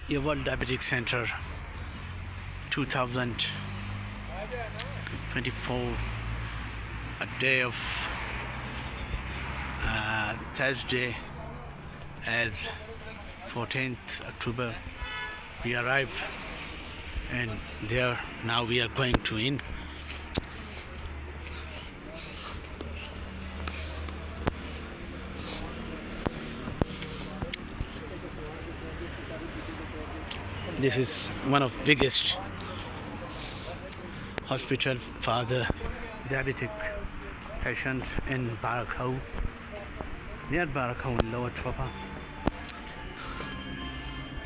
World Diabetic Center 2024, a day of Thursday as 14th October. We arrived and there now we are going to in. This is one of biggest hospital for the diabetic patients in Barakhau, near Barakhau in Lower Tropa.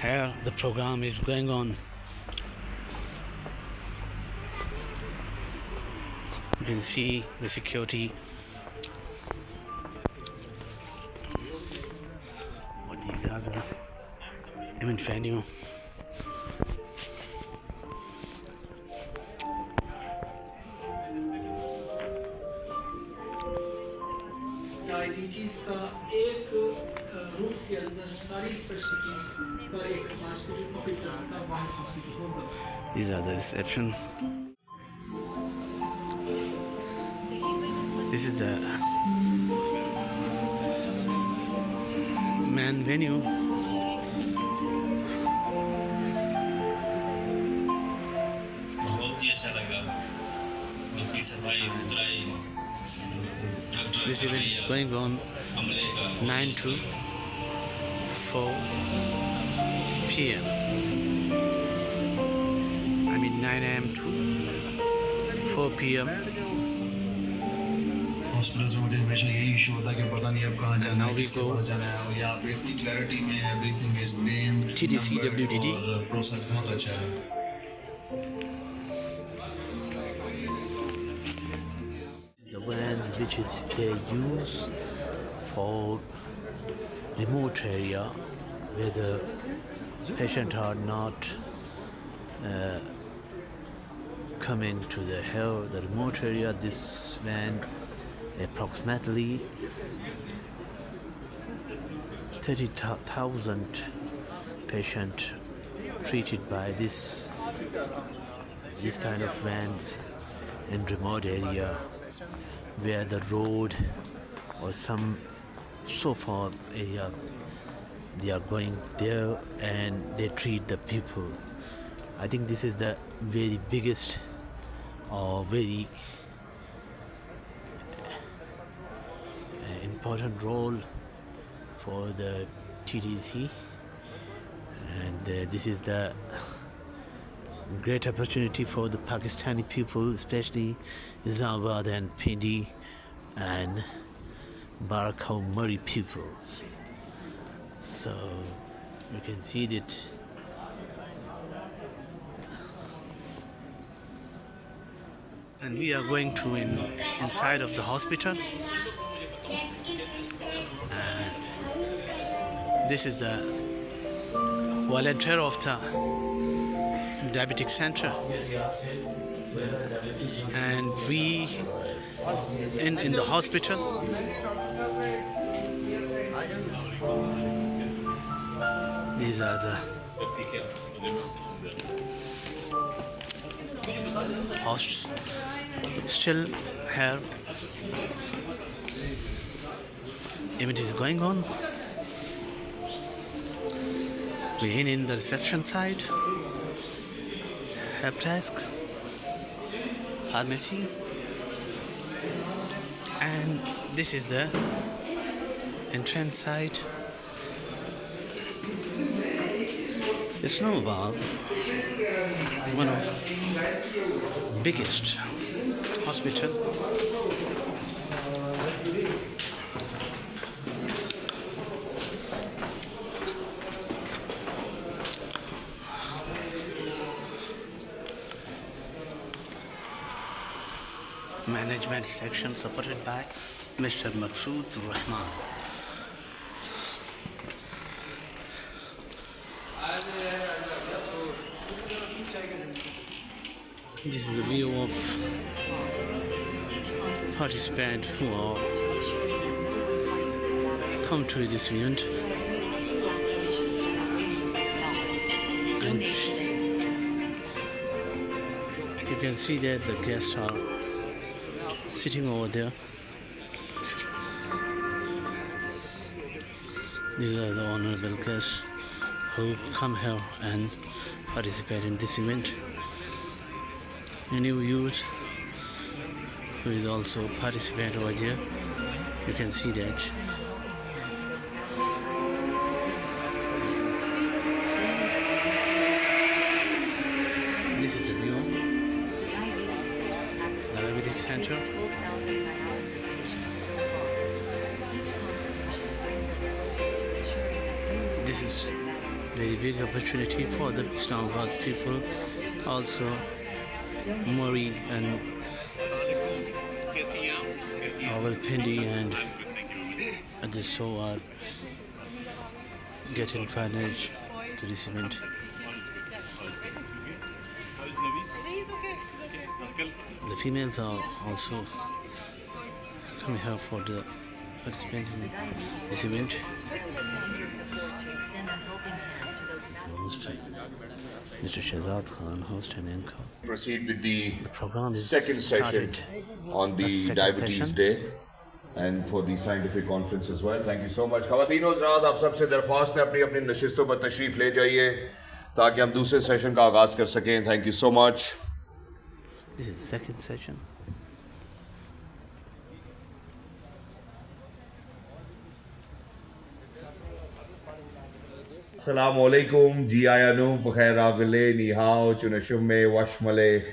Here the program is going on. You can see the security. What these are the event venue. Diabetes का एक root के अंदर सारी specialities का एक hospital का wide hospital होगा. These are the reception. This is the main venue. बहुत ही अच्छा लगा. बाकी सफाई सुथराई. This event is going on 9 to 4 p.m. I mean 9 a.m. to 4 p.m. Hospitals में मुझे हमेशा यही इशू होता है कि पता नहीं अब कहाँ जाना है, किसके go. पास जाना है. और यहाँ पे इतनी क्लैरिटी में everything is named, TDC, WDD. और प्रोसेस बहुत अच्छा है. The van which is they use for remote area where the patient are not coming to the remote area. This van approximately 30,000 patient treated by this kind of vans in remote area where the road or some so far area they are going there and they treat the people. I think this is the very biggest or very important role for the TDC, and this is the great opportunity for the Pakistani people, especially Islamabad and Pindi and Barakhau Murray peoples. So you can see that and we are going to inside of the hospital, and this is the volunteer of the diabetic center, and we in the hospital. These are the hosts still here. Event is going on. We're in the reception side, help desk, pharmacy, and this is the entrance side. Islamabad, one of biggest hospital. Management section supported by Mr. Maqsood Rahman. This is the view of participants who are come to this event. can see that the guests are sitting over there. These are the honorable guests who come here and participate in this event. Any youth who is also participant over there, you can see that. This is the view, the Ayurvedic center. This is very big opportunity for the Islamabad people. Also, Murray and Rawalpindi and others so are getting financed to this event. The females are also coming here for the participant in this event. Mr. Shahzad Khan, host and anchor. Proceed with the program is second session on the second Diabetes session. Day and for the scientific conference as well. Thank you so much. ख़वातीन और हज़रात, आप सबसे दरख्वास्त है अपनी अपनी नशिस्तों पर तशरीफ़ ले जाइए ताकि हम दूसरे सेशन का आगाज़ कर सकें. Thank you so much. This is second session. Assalamu alaikum, ji ayanu, bukhair agale, ni hao, chunashumme, washmale,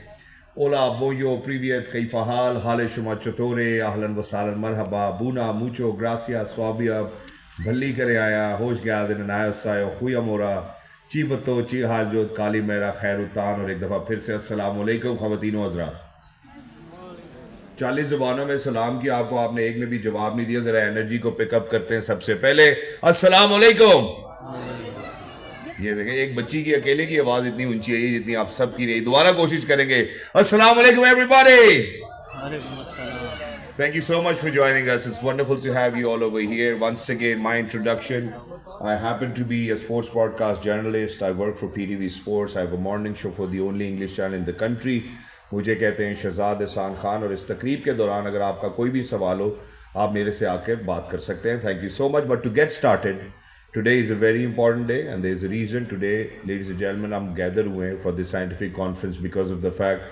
hola, boyo, privyet, kaifa hal, hale shuma chatore, ahlan wa sahlan, marhaba, buna, mucho, gracias, swabia, bhalli kare aaya, hosh gaya din anaya sayo, khuya mora, chi bato, chi hal jod, kali mera, khair utan, और एक दफ़ा फिर से अस्सलाम वालेकुम ख़वातीन व हज़रात. 40 ज़ुबानों में सलाम किया आपको, आपने एक में भी जवाब नहीं दिया. ज़रा एनर्जी को पिकअप करते हैं. सबसे पहले अस्सलाम वालेकुम. ये देखें, एक बच्ची की अकेले की आवाज इतनी ऊंची है जितनी आप सब की नहीं. दोबारा कोशिश करेंगे. अस्सलाम वालेकुम everybody. Thank you so much for joining us. It's wonderful to have you all over here. Once again, my introduction. I happen to be a sports broadcast journalist. I work for PTV Sports. I have a morning show for the only English channel in the country. मुझे कहते हैं शहजाद एहसान खान. और इस तकरीब के दौरान अगर आपका कोई भी सवाल हो, आप मेरे से आकर बात कर सकते हैं. Thank you so much. But to get started, today is a very important day, and there is a reason today, ladies and gentlemen, हम gathered हुए हैं for this scientific conference because of the fact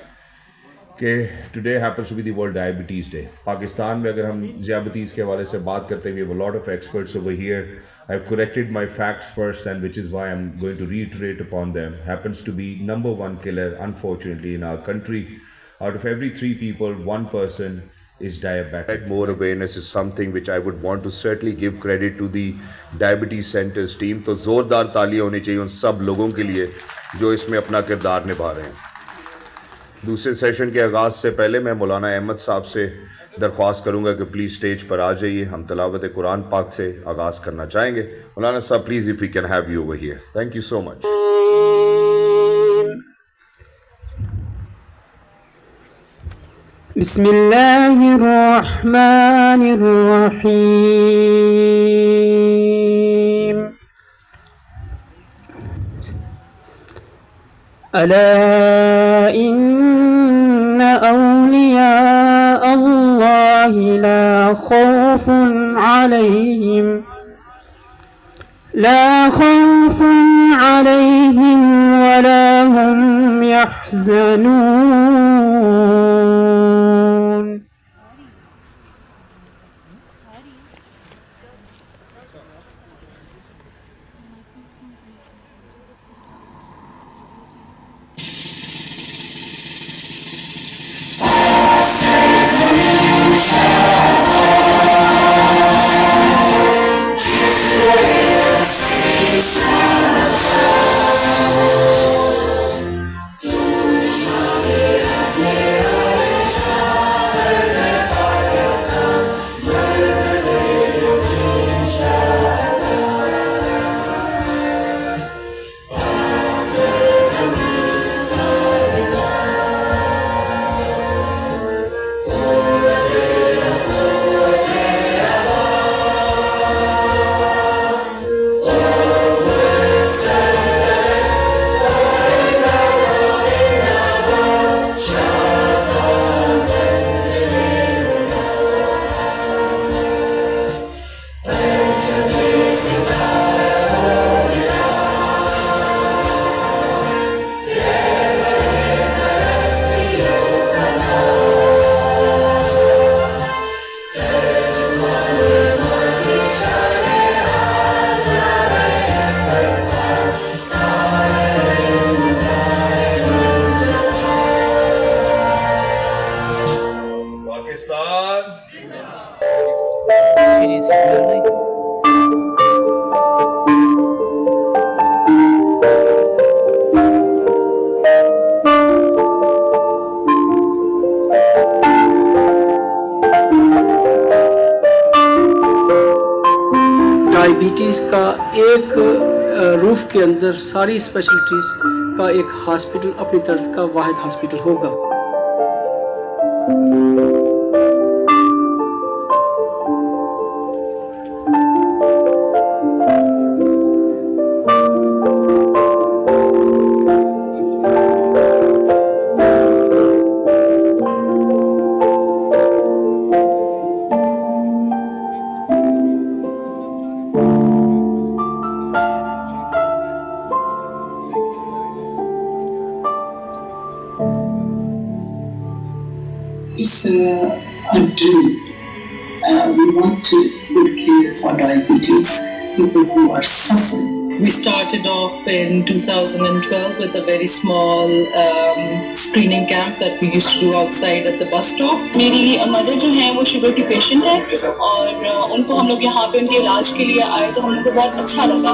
कि today happens to be the World Diabetes Day. Pakistan में अगर हम diabetes के हवाले से बात करते हैं, we have a lot of experts over here. I've corrected my facts first, and which is why I'm going to reiterate upon them. Happens to be #1 killer, unfortunately, in our country. Out of every 3 people, 1 person is diabetic. More awareness is something which I would want to certainly give credit to the diabetes centers team. तो ज़ोरदार तालियां होनी चाहिए उन सब लोगों के लिए जो इसमें अपना किरदार निभा रहे हैं. दूसरे सेशन के आगाज़ से पहले मैं मौलाना अहमद साहब से दरख्वास्त करूंगा कि प्लीज़ स्टेज पर आ जाइए. हम तलावत कुरान पाक से आगाज़ करना चाहेंगे. मौलाना साहब, please if we can have you over here. Thank you so much. बिस्मिल्लाहिर रहमानिर रहीम. अला इन्ना औलिया अल्लाहि ला खौफुन अलैहिम वला हुम यहज़नून. Yeah. स्पेशलिटीज़ का एक रूफ के अंदर सारी स्पेशलिटीज़ का एक हॉस्पिटल अपनी तर्ज का वाहिद हॉस्पिटल होगा। It's a dream. We want to good care for diabetes, people who are suffering. We started off in 2012 with a very small screening camp that we used to do outside at the bus stop. मेरी mother जो है वो sugar की patient है और उनको हम लोग यहाँ पे उनके इलाज के लिए आए तो हम लोग को बहुत अच्छा लगा।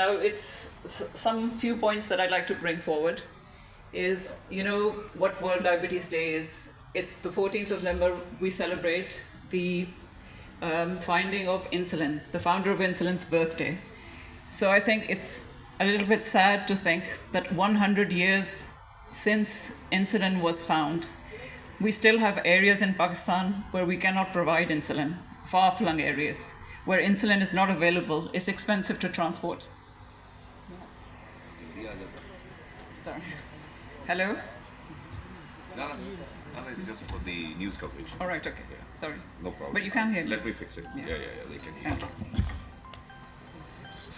Now it's some few points that I'd like to bring forward is, you know what World Diabetes Day is. It's the 14th of November. We celebrate the finding of insulin, the founder of insulin's birthday. So I think it's a little bit sad to think that 100 years since insulin was found, we still have areas in Pakistan where we cannot provide insulin, far-flung areas where insulin is not available. It's expensive to transport. Sorry. Hello? No, it's just for the news coverage. All right, okay. Sorry. No problem. But you can hear me. Let me fix it. Yeah, they can hear Okay.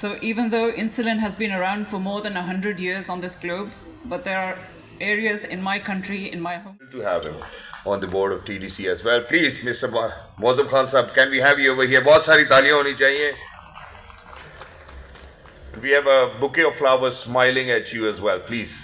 So even though insulin has been around for more than 100 years on this globe, but there are areas in my country, in my home. To have him on the board of TDC as well. Please, Mr. Mozam Khan Sahab, can we have you over here? बहुत सारी तालियां होनी चाहिए. We have a bouquet of flowers smiling at you as well, please.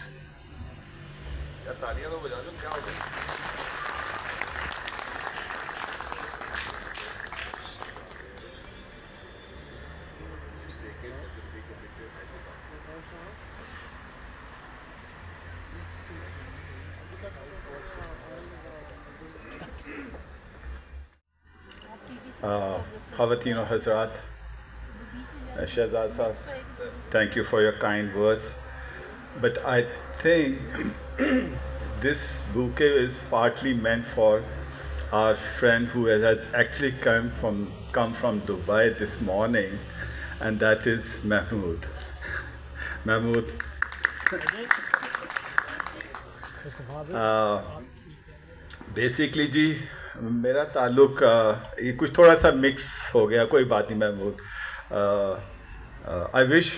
Khawateen o Hazrat, Shahzad Sahab, thank you for your kind words. But I think this bouquet is partly meant for our friend who has actually come from Dubai this morning, and that is Mahmood. Mahmood. Basically जी मेरा ताल्लुक ये कुछ थोड़ा सा mix हो गया, कोई बात नहीं महमूद. आई विश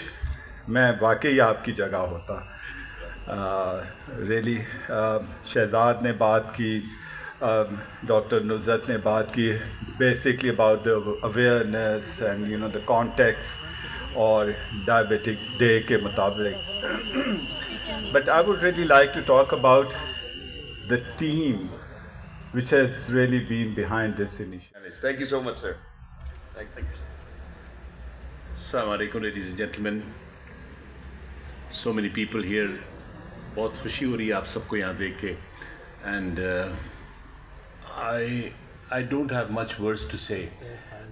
मैं वाकई आपकी जगह होता. रियली शहजाद ने बात की, डॉक्टर नुज़रत ने बात की basically about the awareness and you know the context और डायबिटिक डे के मुताबिक. But I would really like to talk about the team which has really been behind this initiative. Thank you so much, sir. Thank you. Assalamu alaikum, ladies and gentlemen. So many people here. बहुत खुशी हो रही है आप सबको यहाँ देख के. And I don't have much words to say.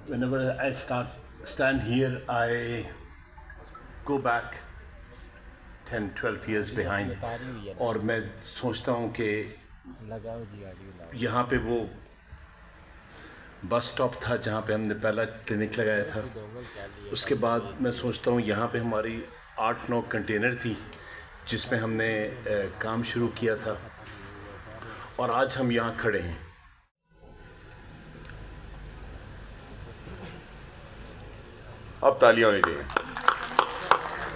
Whenever I stand here, I go back 10-12 years behind. और मैं सोचता हूँ कि यहाँ पे वो बस स्टॉप था जहाँ पे हमने पहला क्लिनिक लगाया था. उसके बाद मैं सोचता हूँ यहाँ पे हमारी 8-9 कंटेनर थी जिसमें हमने काम शुरू किया था और आज हम यहाँ खड़े हैं. अब तालियां होनी चाहिए.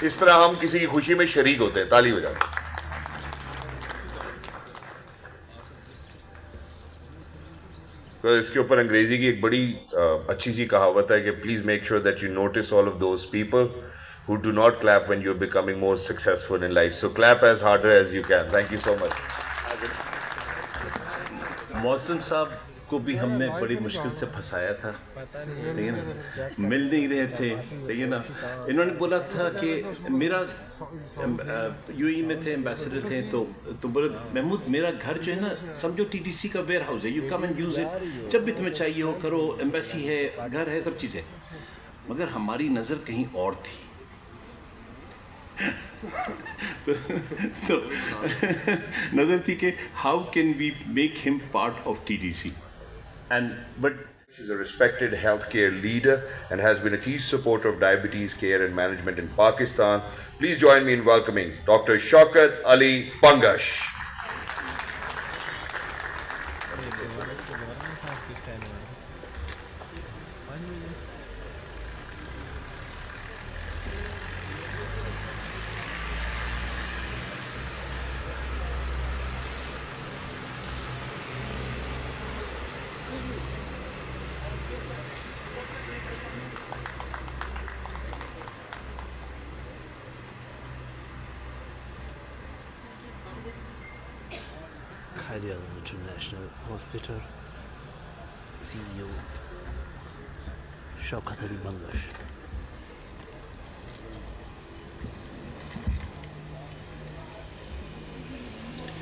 इस तरह हम किसी की खुशी में शरीक होते हैं. ताली बजाओ. तो इसके ऊपर अंग्रेजी की एक बड़ी अच्छी सी कहावत है कि please make sure that you notice all of those people who do not clap when you're becoming more successful in life. So clap as harder as you can. Thank you so much. मौसम साहब को भी हमने बड़ी मुश्किल से फंसाया था, ठीक है ना, मिल नहीं रहे थे, ठीक है ना। इन्होंने बोला था कि मेरा यूएई में थे, एम्बेसडर थे, तो बोले महमूद मेरा घर जो है ना समझो टीटीसी का वेयर हाउस है, you come and use it, जब भी तुम्हें चाहिए हो करो, एम्बेसी है, घर है, सब चीज़ें। मगर हमारी नज़र कहीं और थी। तो नज़र थी कि how can we make him part of TTC but she's a respected healthcare leader and has been a key supporter of diabetes care and management in Pakistan. Please join me in welcoming Dr. Shaukat Ali Pangash. Khairiyat International Hospital CEO Shaukat Ali Pangash.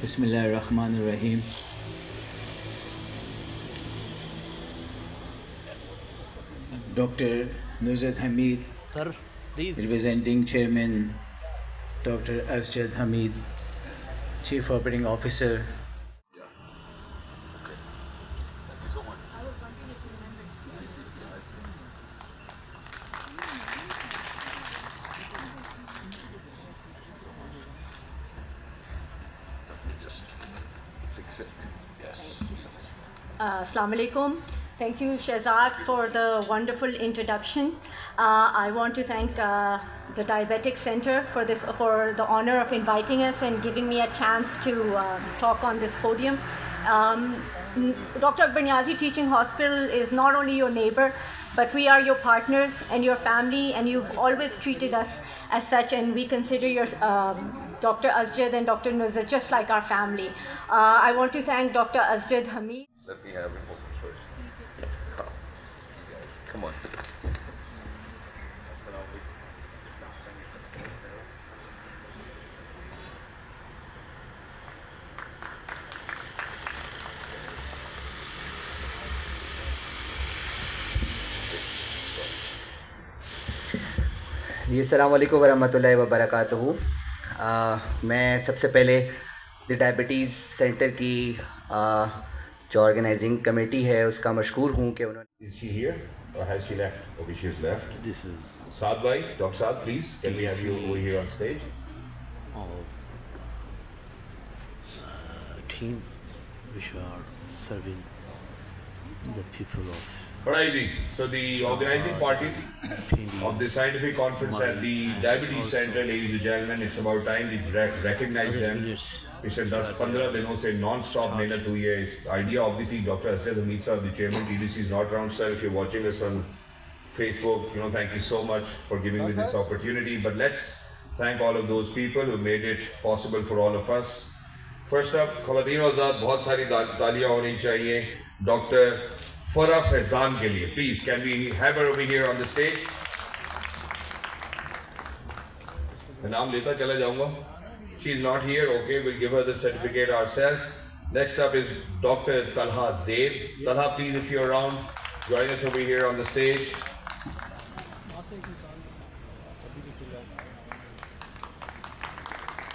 Bismillahirrahmanirrahim. Dr. Nuzhat Hamid, Sir, please. Representing Chairman Dr. Asjad Hamid, Chief Operating Officer. Assalamu alaikum. Thank you, Shehzad, for the wonderful introduction. I want to thank the Diabetic Center for the honor of inviting us and giving me a chance to talk on this podium. Dr. Akbar Niazi Teaching Hospital is not only your neighbor, but we are your partners and your family, and you've always treated us as such, and we consider your Dr. Asjad and Dr. Nuzhat just like our family. I want to thank Dr. Asjad Hamid. Let me have a moment first. Come on. जी अस्सलाम वालेकुम वरहमतुल्लाहि वबरकातुहू। मैं सबसे पहले the diabetes centre की जो organising committee है उसका मशकूर हूँ कि उन्होंने Is she here or has she left? Okay, she has left. This is Saad bhai, Dr. Saad, please, can we have you over here on stage? Of team which are serving the people of. Alright, ji. So the organizing party of the scientific conference at the Diabetes Center, ladies and gentlemen, it's about time we recognize them. पिछले 10-15 दिनों से non-stop मेहनत हुई है इस idea. Obviously, Dr. Asjad Hamid sir, the chairman, TDC is not around, sir. If you're watching us on Facebook, thank you so much for giving me this opportunity. But let's thank all of those people who made it possible for all of us. First up, ख़वातीन और हज़रात, बहुत सारी तालियां होनी चाहिए Dr. Farah Faizan के लिए. Please, can we have her over here on the stage? मैं नाम लेता चला जाऊँगा. She's not here. Okay, we'll give her the certificate ourselves. Next up is Dr. Talha Zaid. Talha, please, if you're around, join us over here on the stage.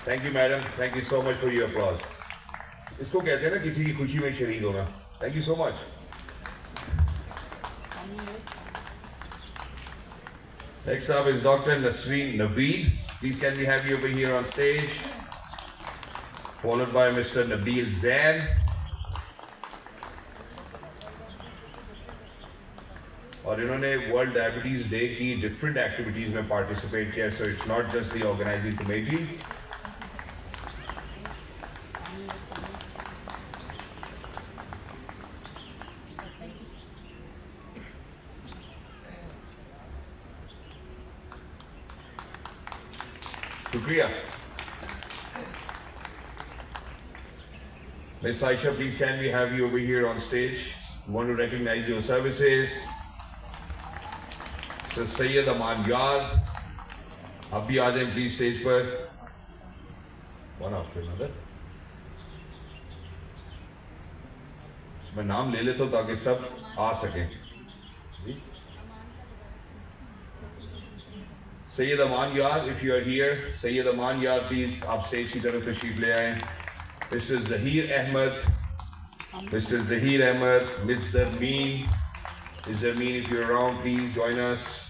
Thank you, madam. Thank you so much for your applause. इसको कहते हैं ना किसी की खुशी में शरीक होना. Thank you so much. Next up is Dr. Nasreen Naveed. Please, can we have you over here on stage? Followed by Mr. Nabil Zain. और इन्होंने वर्ल्ड डायबिटीज डे की डिफरेंट एक्टिविटीज में पार्टिसिपेट किया, so it's not just the organising committee. शुक्रिया. Miss Aisha, please can we have you over here on stage? want to recognize your services. Sir Sayyid Aman Yar, आप भी आ जाएं please stage पर, one after another. मैं नाम ले लेता हूँ ताकि सब आ सकें. Sayyid Aman Yar, if you are here, Sayyid Aman Yar, please आप स्टेज की तरफ तशरीफ ले आएं. Mr. Zahir Ahmed, Mr. Zahir Ahmed, Miss Zarmeen. Miss Zarmeen, if you're around, please join us.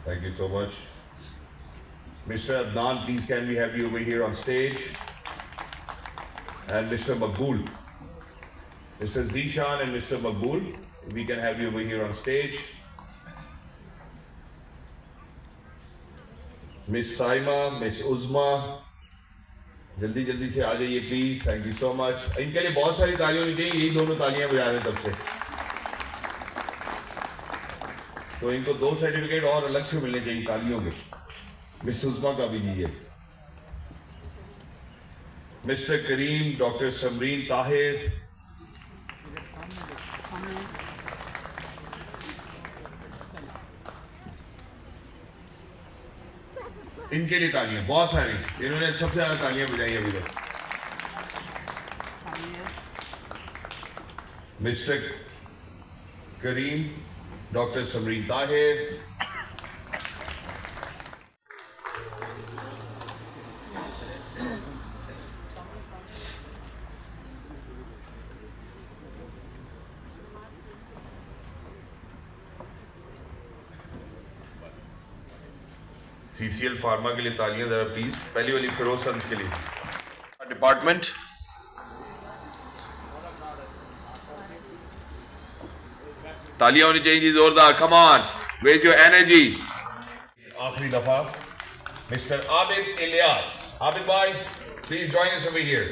Thank you so much. Mr. Adnan, please can we have you over here on stage? And Mr. Maqbool. Mr. Zishan and Mr. Maqbool, we can have you over here on stage. Miss Saima, Miss Uzma, जल्दी जल्दी से आ जाइए please. Thank you so much. इनके लिए बहुत सारी तालियां होनी चाहिए, यही दोनों तालियां बजा रहे हैं तब से, तो इनको 2 सर्टिफिकेट और अलग से मिलने चाहिए तालियों के. मिस उज़मा का भी लीजिए. मिस्टर करीम, डॉक्टर समरीन ताहिर, इनके लिए तालियां बहुत सारी, इन्होंने सबसे ज्यादा तालियां बजाई अभी तक. Mister Karim, doctor Samreen Tahir, CCL pharma के लिए तालियां जरा प्लीज. पहली वाली फिरोज सन्स के लिए. डिपार्टमेंट तालियां होनी चाहिए जी जोरदार. Come on, wear your energy. आखिरी दफा मिस्टर आबिद इलियास. आबिद भाई, please join us over here.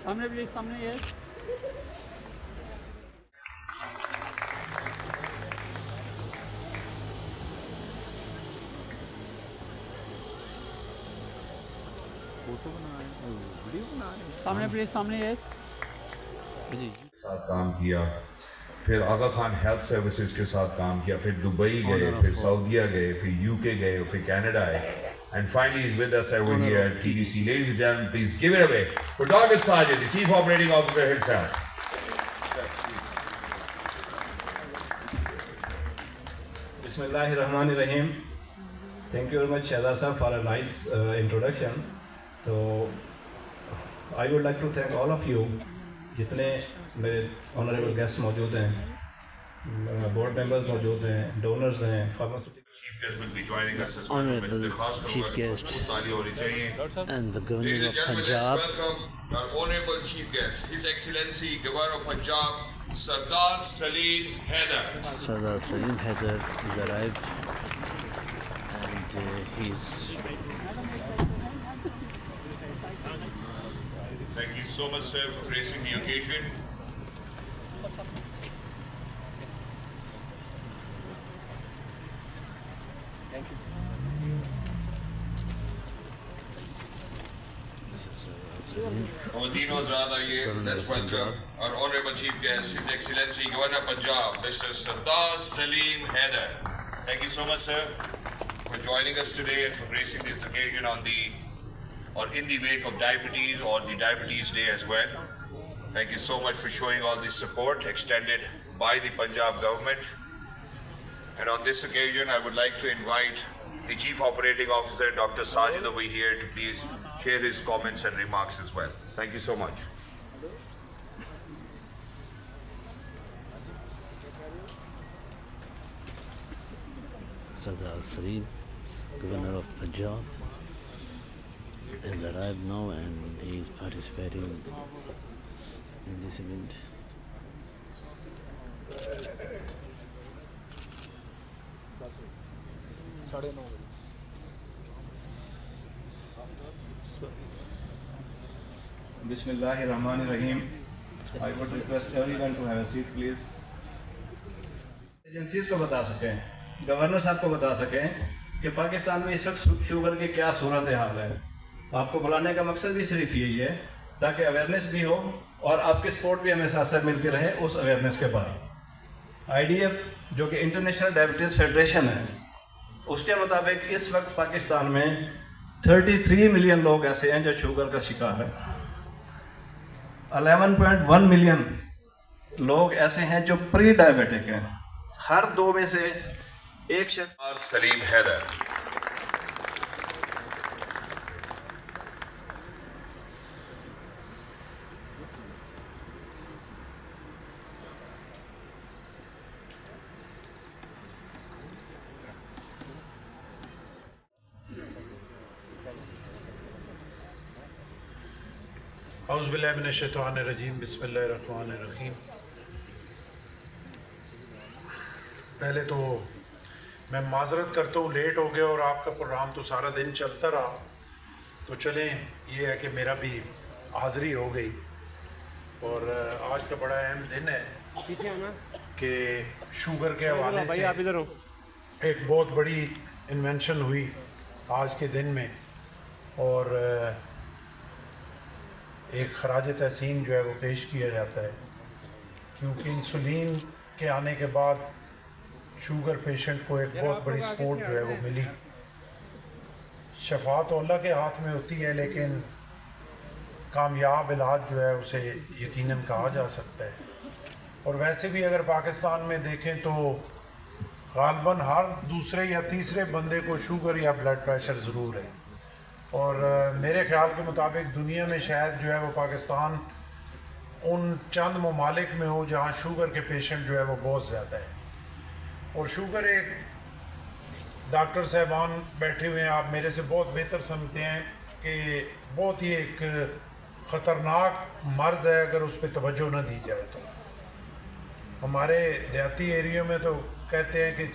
सामने प्लीज, सामने. ये फोटो बना रहे हैं, वीडियो बना रहे हैं. सामने प्लीज, सामने. यस, साथ काम किया, फिर आगा खान हेल्थ सर्विसेज के साथ काम किया, फिर दुबई गए, फिर सऊदीया गए, फिर यूके गए, फिर कनाडा आए, and finally he's with us over here at TDC. Ladies and gentlemen, please give it away for Dr. Sajid, the Chief Operating Officer himself. Bismillahirrahmanirrahim. Thank you very much, Shahzad sir, for a nice introduction. So I would like to thank all of you, जितने मेरे honourable guest मौजूद हैं, board members मौजूद हैं, donors हैं, pharmaceutical Chief guest will be joining us as well. Honorable Chief Guest and the Governor of Punjab. Welcome our Honorable Chief Guest, His Excellency Governor of Punjab, Sardar Salim Haider. Sardar Salim Haider is arrived, and he's. Thank you so much, sir, for gracing the occasion. Thank you. Let's welcome our Honorable Chief Guest, His Excellency Governor Punjab, Mr. Sardar Salim Haider. Thank you so much, sir, for joining us today and for gracing this occasion in the wake of diabetes, or the Diabetes Day as well. Thank you so much for showing all this support extended by the Punjab government. And on this occasion, I would like to invite the Chief Operating Officer, Dr. Sajid, over here to please share his comments and remarks as well. Thank you so much. Sardar Salim, Governor of Punjab, has arrived now and he is participating in this event. Bismillahirrahmanirrahim. I would request everyone to have a seat, please. Agencies को बता सकें, governor साहब को बता सकें कि पाकिस्तान में इस वक्त शुगर की क्या सूरत हाल है। आपको बुलाने का मकसद भी सिर्फ यही है ताकि अवेयरनेस भी हो और आपकी सपोर्ट भी हमें साथ साथ मिलती रहे उस अवेयरनेस के बाद। IDF जो कि इंटरनेशनल डायबिटीज़ फेडरेशन है, उसके मुताबिक इस वक्त पाकिस्तान में 33 मिलियन लोग ऐसे हैं जो शुगर का शिकार है। 11.1 मिलियन लोग ऐसे हैं जो प्री डायबिटिक हैं। हर 2 में से एक शख्स। सलीम हैदर। औज़ुबिल्लाहिमिनश्शैतानिर्रजीम बिस्मिल्लाहिर्रहमानिर्रहीम। पहले तो मैं माज़रत करता हूँ, लेट हो गया और आपका प्रोग्राम तो सारा दिन चलता रहा। तो चलें, ये है कि मेरा भी हाज़री हो गई और आज का बड़ा अहम दिन है कि शुगर के हवाले से एक बहुत बड़ी इन्वेंशन हुई आज के दिन में और एक खराज तहसीन जो है वो पेश किया जाता है, क्योंकि इंसुलिन के आने के बाद शुगर पेशेंट को एक बहुत बड़ी सपोर्ट जो है वो मिली। शफा तो अल्लाह के हाथ में होती है, लेकिन कामयाब इलाज जो है उसे यकीनन कहा जा सकता है। और वैसे भी अगर पाकिस्तान में देखें तो गालबन हर दूसरे या तीसरे बंदे को शुगर या ब्लड प्रेशर ज़रूर है। और मेरे ख्याल के मुताबिक दुनिया में शायद जो है वो पाकिस्तान उन चंद ममालिक में हो जहाँ शुगर के पेशेंट जो है वो बहुत ज़्यादा है। और शुगर एक डॉक्टर साहबान बैठे हुए हैं, आप मेरे से बहुत बेहतर समझते हैं कि बहुत ही एक ख़तरनाक मर्ज़ है अगर उस पर तवज्जो न दी जाए तो। हमारे देहाती एरिया में तो कहते हैं कि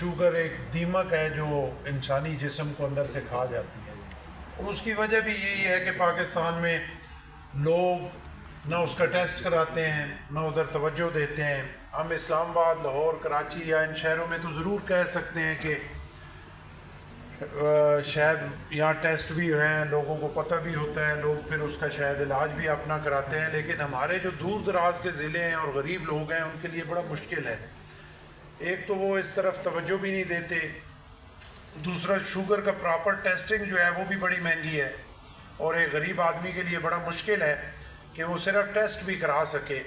शुगर एक दीमक है जो इंसानी जिस्म को अंदर से खा जाती है। और उसकी वजह भी यही है कि पाकिस्तान में लोग ना उसका टेस्ट कराते हैं, ना उधर तवज्जो देते हैं। हम इस्लामाबाद, लाहौर, कराची या इन शहरों में तो ज़रूर कह सकते हैं कि शायद यहाँ टेस्ट भी हैं, लोगों को पता भी होता है, लोग फिर उसका शायद इलाज भी अपना कराते हैं। लेकिन हमारे जो दूर दराज के ज़िले हैं और गरीब लोग हैं उनके लिए बड़ा मुश्किल है। एक तो वो इस तरफ तवज्जो भी नहीं देते, दूसरा शुगर का प्रॉपर टेस्टिंग जो है वो भी बड़ी महंगी है और एक गरीब आदमी के लिए बड़ा मुश्किल है कि वो सिर्फ टेस्ट भी करा सके।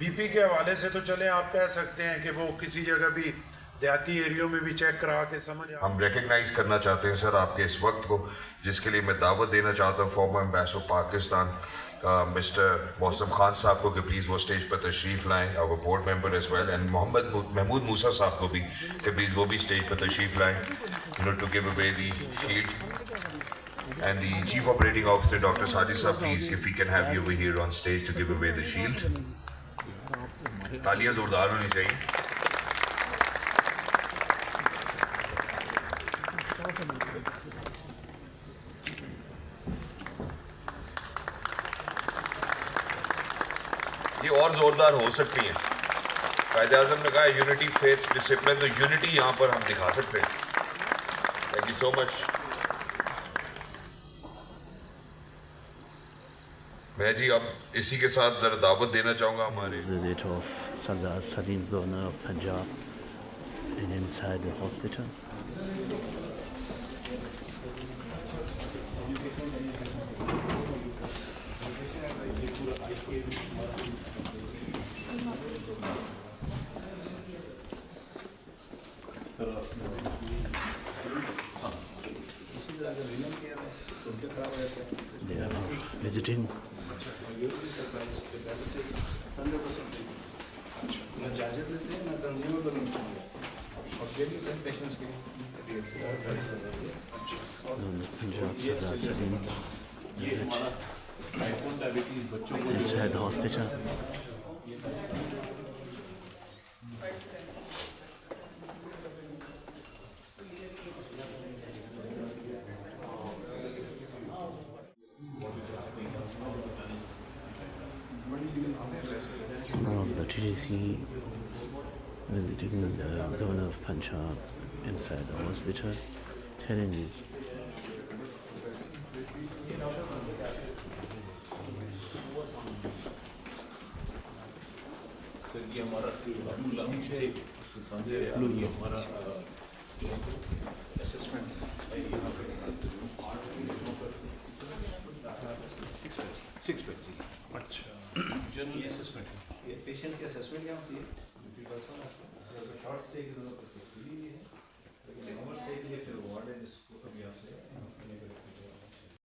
बीपी के हवाले से तो चले आप कह सकते हैं कि वो किसी जगह भी देहाती एरियो में भी चेक करा के समझ। हम रिकग्नाइज करना चाहते हैं सर आपके इस वक्त को, जिसके लिए मैं दावत देना चाहता हूँ फॉर्मर एम्बेसडर पाकिस्तान मिस्टर मौसम खान साहब को कि प्लीज़ वो स्टेज पर तशरीफ़ लाएँ, और board member as well, and Mahmood Musa साहब को भी कि प्लीज़ वो भी स्टेज पर तशरीफ़ लाएँ, you know, to give away the shield. And the Chief Operating Officer, Dr. Sajid Sir, please, if we can have you over here on stage to give away the shield. तालियां जोरदार होनी चाहिए। ये और जोरदार हो सकती हैं। कायदे आज़म ने कहा यूनिटी, फेथ, डिसिप्लिन, तो यूनिटी यहाँ पर हम दिखा सकते हैं। Thank you so much. मैं जी अब इसी के साथ ज़रा दावत देना चाहूँगा हमारे visit of Sardar Salim, governor of Punjab, and inside the hospital. They are visiting. Punjab Sardar Salim inside the hospital. opportunity visiting the governor of Punjab inside the hospital, telling me ये हमारा assessment अच्छा general assessment ये patient की assessment क्या होती है short stay की जरूरत है लेकिन लॉन्गर स्टे के लिए फिर वार्ड है जिसको कभी आपसे